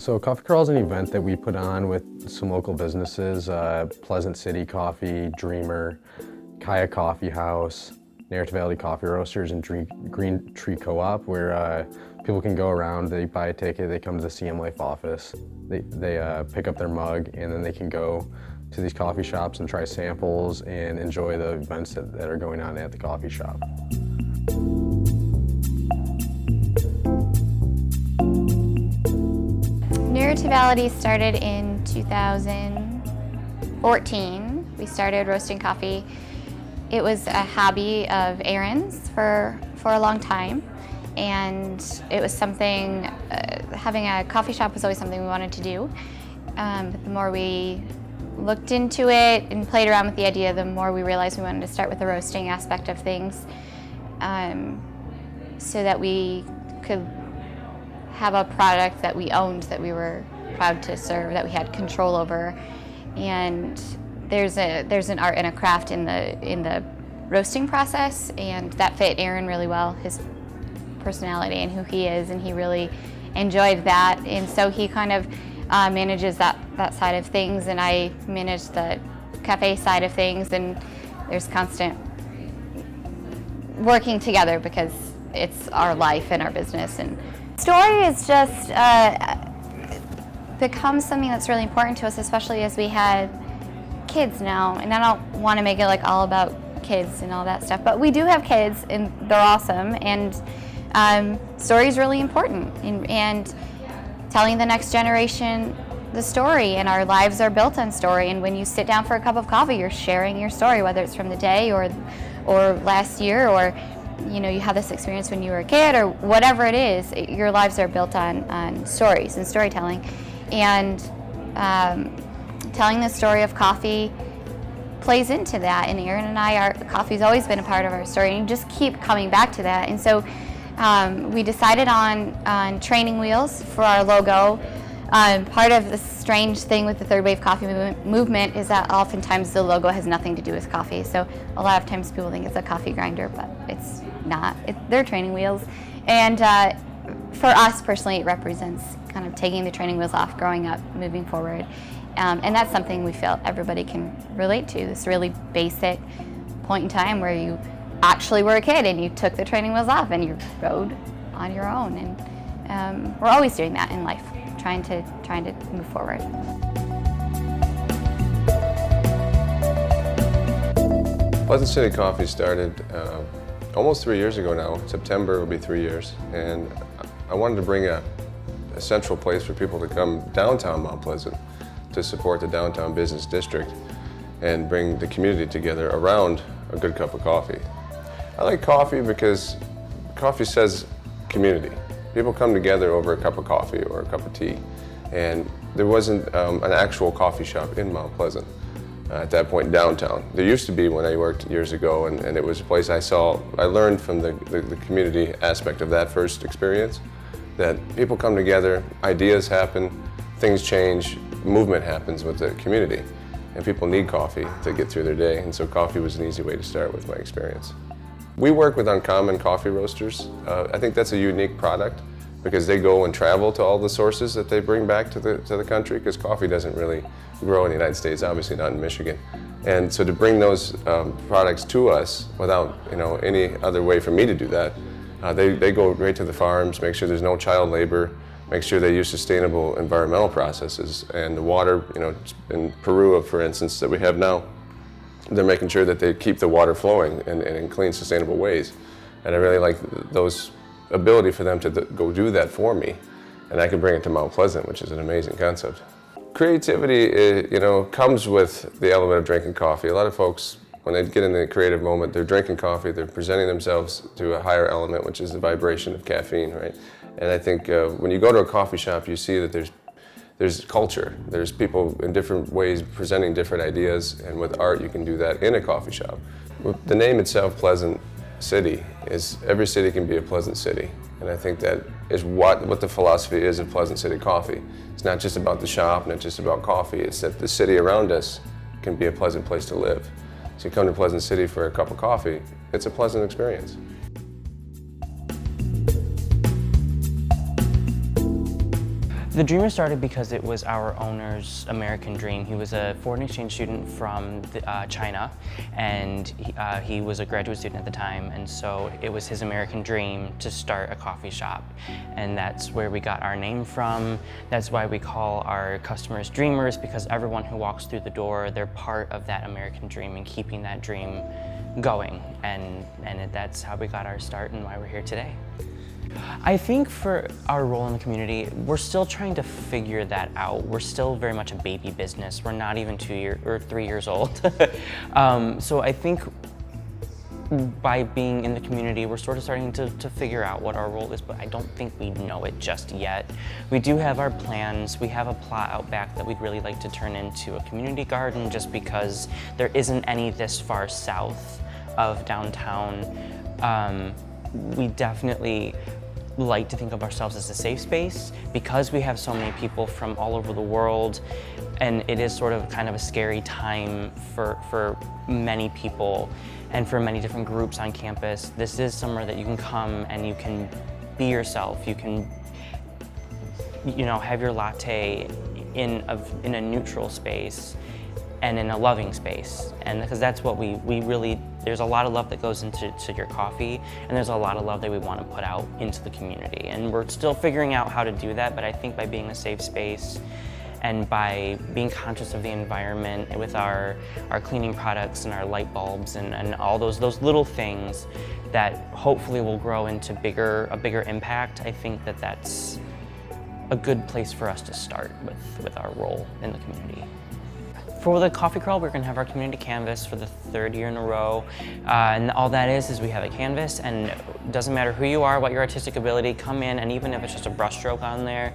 So Coffee Crawl is an event that we put on with some local businesses, Pleasant City Coffee, Dreamer, Kaya Coffee House, Narrativity Coffee Roasters, and Green Tree Co-op, where people can go around, they buy a ticket, they come to the CM Life office, they pick up their mug, and then they can go to these coffee shops and try samples and enjoy the events that are going on at the coffee shop. Narrativity started in 2014. We started roasting coffee. It was a hobby of Aaron's for a long time, and it was something, having a coffee shop was always something we wanted to do. But the more we looked into it and played around with the idea, the more we realized we wanted to start with the roasting aspect of things, so that we could have a product that we owned, that we were proud to serve, that we had control over. And there's an art and a craft in the roasting process, and that fit Aaron really well, his personality and who he is, and he really enjoyed that. And so he kind of manages that side of things, and I manage the cafe side of things, and there's constant working together because it's our life and our business. And story is just becomes something that's really important to us, especially as we had kids now. And I don't want to make it like all about kids and all that stuff, but we do have kids and they're awesome, and story is really important, and telling the next generation the story, and our lives are built on story. And when you sit down for a cup of coffee, you're sharing your story, whether it's from the day or last year, or you know, you had this experience when you were a kid, or whatever it is. Your lives are built on stories and storytelling, and telling the story of coffee plays into that. And Aaron and I, coffee's always been a part of our story, and you just keep coming back to that. And so we decided on training wheels for our logo. Part of the strange thing with the third wave coffee movement is that oftentimes the logo has nothing to do with coffee. So a lot of times people think it's a coffee grinder, but it's not. They're training wheels. And for us personally, it represents kind of taking the training wheels off, growing up, moving forward. And that's something we feel everybody can relate to, this really basic point in time where you actually were a kid and you took the training wheels off and you rode on your own. And we're always doing that in life, trying to move forward. Pleasant City Coffee started almost 3 years ago now. September will be 3 years, and I wanted to bring a central place for people to come downtown Mount Pleasant to support the downtown business district and bring the community together around a good cup of coffee. I like coffee because coffee says community. People come together over a cup of coffee or a cup of tea, and there wasn't an actual coffee shop in Mount Pleasant at that point downtown. There used to be when I worked years ago, and it was a place I learned from the community aspect of that first experience, that people come together, ideas happen, things change, movement happens with the community, and people need coffee to get through their day, and so coffee was an easy way to start with my experience. We work with Uncommon Coffee Roasters. I think that's a unique product because they go and travel to all the sources that they bring back to the country, because coffee doesn't really grow in the United States, obviously not in Michigan. And so to bring those products to us without any other way for me to do that, they go right to the farms, make sure there's no child labor, make sure they use sustainable environmental processes, and the water, in Peru, for instance, that we have now, they're making sure that they keep the water flowing and in clean, sustainable ways. And I really like those ability for them to go do that for me, and I can bring it to Mount Pleasant, which is an amazing concept. Creativity, comes with the element of drinking coffee. A lot of folks, when they get in the creative moment, they're drinking coffee, they're presenting themselves to a higher element, which is the vibration of caffeine, right? And I think when you go to a coffee shop, you see that there's culture. There's people in different ways presenting different ideas, and with art you can do that in a coffee shop. The name itself, Pleasant City, is every city can be a pleasant city. And I think that is what the philosophy is of Pleasant City Coffee. It's not just about the shop, not just about coffee, it's that the city around us can be a pleasant place to live. So you come to Pleasant City for a cup of coffee, it's a pleasant experience. The Dreamer started because it was our owner's American dream. He was a foreign exchange student from China, and he was a graduate student at the time, and so it was his American dream to start a coffee shop. And that's where we got our name from. That's why we call our customers Dreamers, because everyone who walks through the door, they're part of that American dream and keeping that dream going. And that's how we got our start and why we're here today. I think for our role in the community, we're still trying to figure that out. We're still very much a baby business. We're not even 3 years old. So I think by being in the community, we're sort of starting to figure out what our role is, but I don't think we know it just yet. We do have our plans. We have a plot out back that we'd really like to turn into a community garden, just because there isn't any this far south of downtown. We definitely like to think of ourselves as a safe space because we have so many people from all over the world, and it is sort of kind of a scary time for many people and for many different groups on campus. This is somewhere that you can come and you can be yourself. You can, have your latte in a neutral space and in a loving space. And because that's what we really, there's a lot of love that goes into your coffee, and there's a lot of love that we want to put out into the community. And we're still figuring out how to do that, but I think by being a safe space and by being conscious of the environment with our cleaning products and our light bulbs and all those little things that hopefully will grow into a bigger impact, I think that's a good place for us to start with our role in the community. For the Coffee Crawl, we're going to have our community canvas for the 3rd year in a row. And all that is we have a canvas, and it doesn't matter who you are, what your artistic ability, come in, and even if it's just a brush stroke on there,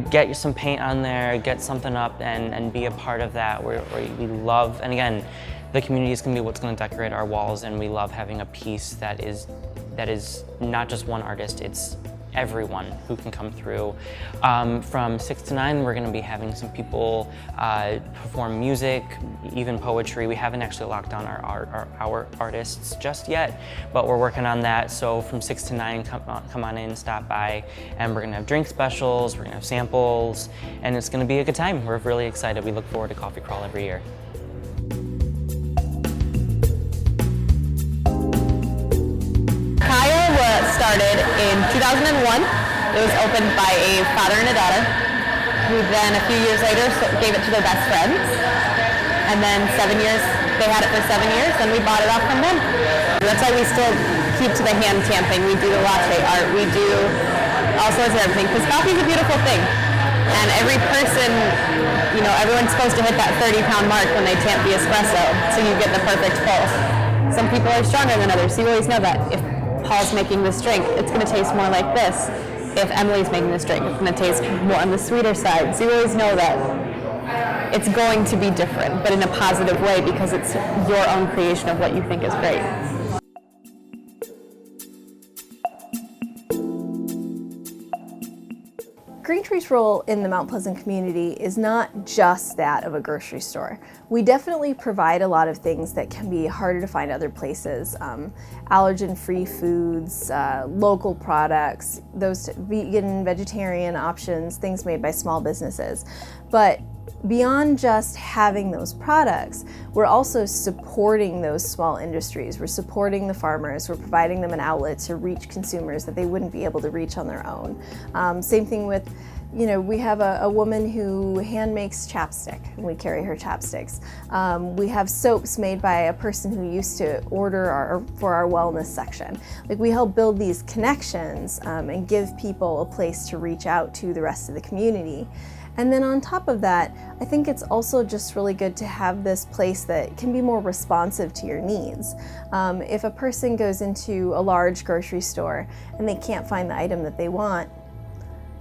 get some paint on there, get something up, and be a part of that. We love, and again, the community is going to be what's going to decorate our walls, and we love having a piece that is not just one artist, it's everyone who can come through. From 6 to 9, we're going to be having some people perform music, even poetry. We haven't actually locked down our artists just yet, but we're working on that. So from 6 to 9, come on in, stop by, and we're going to have drink specials, we're going to have samples, and it's going to be a good time. We're really excited. We look forward to Coffee Crawl every year. Started in 2001. It was opened by a father and a daughter, who then a few years later gave it to their best friends. And then they had it for 7 years, and we bought it off from them. That's why we still keep to the hand tamping. We do the latte art. We do all sorts of everything, because coffee is a beautiful thing. And every person, everyone's supposed to hit that 30-pound mark when they tamp the espresso, so you get the perfect pull. Some people are stronger than others, so you always know that. If Paul's making this drink, it's going to taste more like this. If Emily's making this drink, it's going to taste more on the sweeter side. So you always know that it's going to be different, but in a positive way, because it's your own creation of what you think is great. Green Tree's role in the Mount Pleasant community is not just that of a grocery store. We definitely provide a lot of things that can be harder to find other places. Allergen-free foods, local products, those vegan, vegetarian options, things made by small businesses. But beyond just having those products, we're also supporting those small industries. We're supporting the farmers. We're providing them an outlet to reach consumers that they wouldn't be able to reach on their own. Same thing with, we have a woman who hand makes chapstick, and we carry her chapsticks. We have soaps made by a person who used to order for our wellness section. We help build these connections and give people a place to reach out to the rest of the community. And then on top of that, I think it's also just really good to have this place that can be more responsive to your needs. If a person goes into a large grocery store and they can't find the item that they want,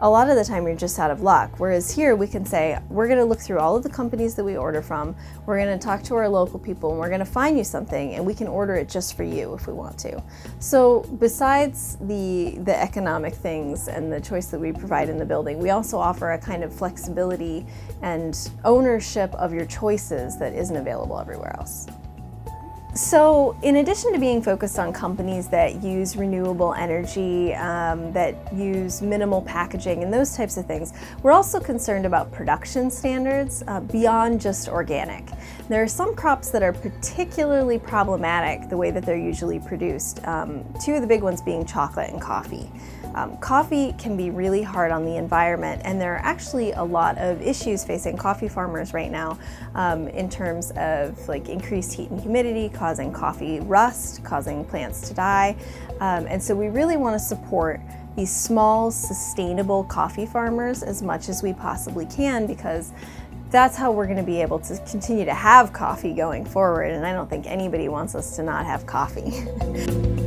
a lot of the time you're just out of luck. Whereas here we can say, we're gonna look through all of the companies that we order from, we're gonna talk to our local people, and we're gonna find you something, and we can order it just for you if we want to. So besides the economic things and the choice that we provide in the building, we also offer a kind of flexibility and ownership of your choices that isn't available everywhere else. So in addition to being focused on companies that use renewable energy, that use minimal packaging and those types of things, we're also concerned about production standards beyond just organic. There are some crops that are particularly problematic the way that they're usually produced, two of the big ones being chocolate and coffee. Coffee can be really hard on the environment, and there are actually a lot of issues facing coffee farmers right now in terms of like increased heat and humidity causing coffee rust, causing plants to die. And so we really want to support these small, sustainable coffee farmers as much as we possibly can, because that's how we're going to be able to continue to have coffee going forward, and I don't think anybody wants us to not have coffee.